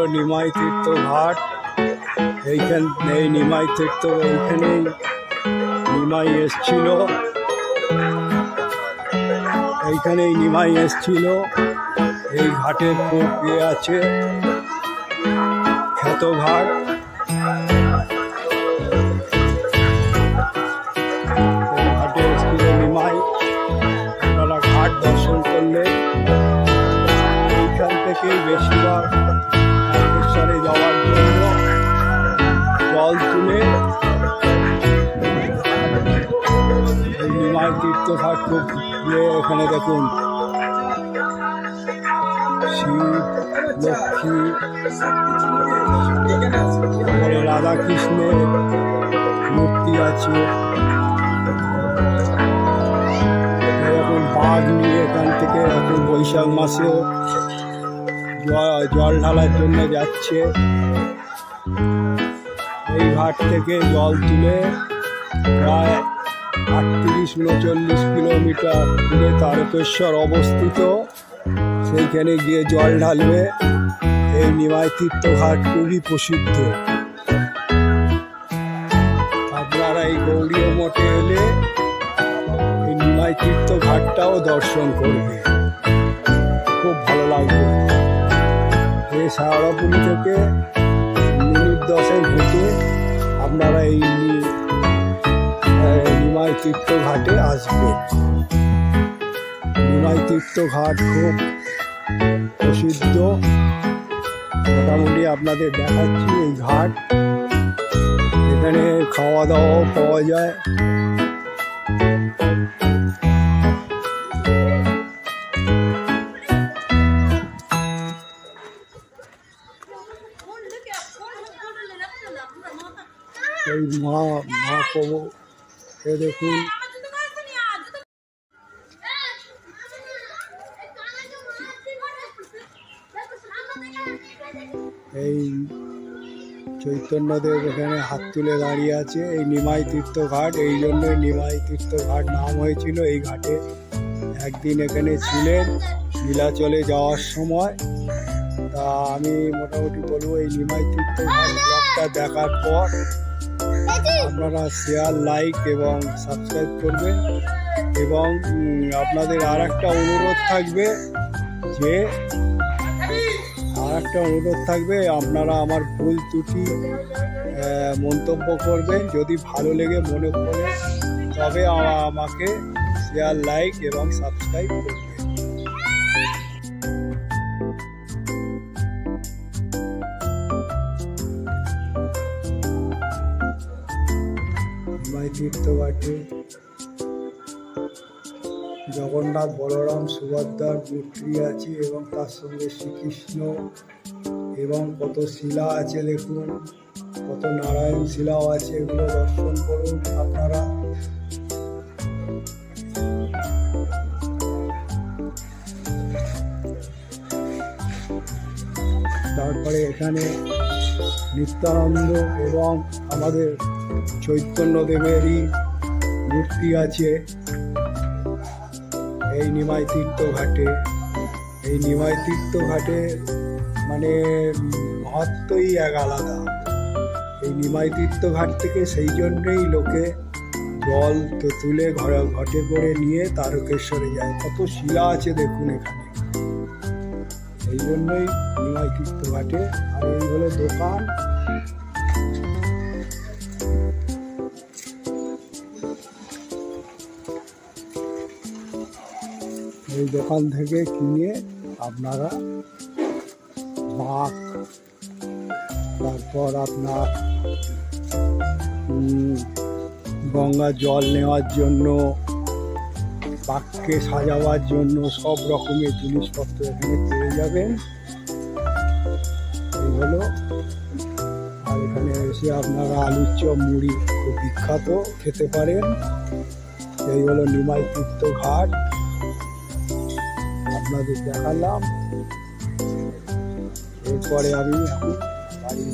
হলো নিমাই তীর্থ ঘাট। এই নিমাই তীর্থ, এইখানেই নিমাই এসছিল, এইখানেই নিমাই এসছিল। এই ঘাটের খুব আছে খ্যাত ঘাট। এই ঘাটে এসছিল নিমাই। আপনারা ঘাট দর্শন করলে এইখান থেকেই বেশিরভাগ তারকেশ্বরে যাওয়ার জন্য জল তুলে এই নিমাই তীর্থঘাট খুব এখানে দেখুন শিব, লক্ষ্মী, রাধা কৃষ্ণের মূর্তি আছে। এখন বাঘ নিয়ে এখান থেকে এখন বৈশাখ মাসেও জল ঢালার জন্য যাচ্ছে। এই ঘাট থেকে জল তুলে প্রায় 38-39 কিলোমিটার দূরে তারকেশ্বর অবস্থিত, সেইখানে গিয়ে জল ঢালবে। এই নিমাই তীর্থঘাট খুবই প্রসিদ্ধ। আপনারা এই গৌড়ীয় মঠে এলে এই নিমাই তীর্থঘাটটাও দর্শন করবে, খুব ভালো লাগবে। এই শাওড়াপুলি থেকে মিনিট 10 হেঁটে আপনারা এই নিমাই তীর্থঘাটে আসবেন। নিমাই তীর্থঘাট খুব প্রসিদ্ধ। মোটামুটি আপনাদের দেখাচ্ছি এই ঘাট। এখানে খাওয়া দাওয়াও পাওয়া যায়। এই মহাপ্রভু এ দেখুন, এই চৈতন্যদেব এখানে হাত তুলে দাঁড়িয়ে আছে। এই নিমাই তীর্থঘাট, এই জন্যই নিমাই তীর্থঘাট নাম হয়েছিল। এই ঘাটে একদিন এখানে ছিলেন নীলাচলে যাওয়ার সময়। তা আমি মোটামুটি বলবো এই নিমাই তীর্থঘাট ব্লগটা দেখার পর আপনারা শেয়ার, লাইক এবং সাবস্ক্রাইব করবেন। এবং আপনাদের আর একটা অনুরোধ থাকবে আপনারা আমার ভুল ত্রুটি মন্তব্য করবেন। যদি ভালো লেগে মনে করে তবে আমাকে শেয়ার, লাইক এবং সাবস্ক্রাইব করবেন। নিমাই তীর্থঘাটে জগন্নাথ, বলরাম, সুভদ্রার মূর্তি আছে এবং তার সঙ্গে শ্রীকৃষ্ণ এবং কত শিলা আছে দেখুন, কত নারায়ণ শিলাও আছে। এগুলো দর্শন করুন আপনারা। তারপরে এখানে নিত্যানন্দ এবং আমাদের চৈতন্যদেবেরই মূর্তি আছে এই নিমাই তীর্থঘাটে। এই নিমাই তীর্থঘাটে মানে মহত্বই এক আলাদা। এই নিমাই তীর্থঘাট থেকে সেই জন্যেই লোকে জল তো তুলে ঘটে করে নিয়ে তারকেশ্বরে যায়। কত শিলা আছে দেখুন এখানে, এই জন্যই নিমাই তীর্থঘাটে। আর এই হলো দোকান। এই দোকান থেকে কিনে আপনারা বাঁক, তারপর আপনার গঙ্গা জল নেওয়ার জন্য, বাঁককে সাজাবার জন্য সব রকমের জিনিসপত্র এখানে পেয়ে যাবেন। এই হলো। আর এখানে এসে আপনারা আলুর চপ, মুড়ি খুব বিখ্যাত, খেতে পারেন। এই হলো নিমাই তীর্থঘাট, আপনাদের দেখালাম। এরপরে আমি এখন বাড়ি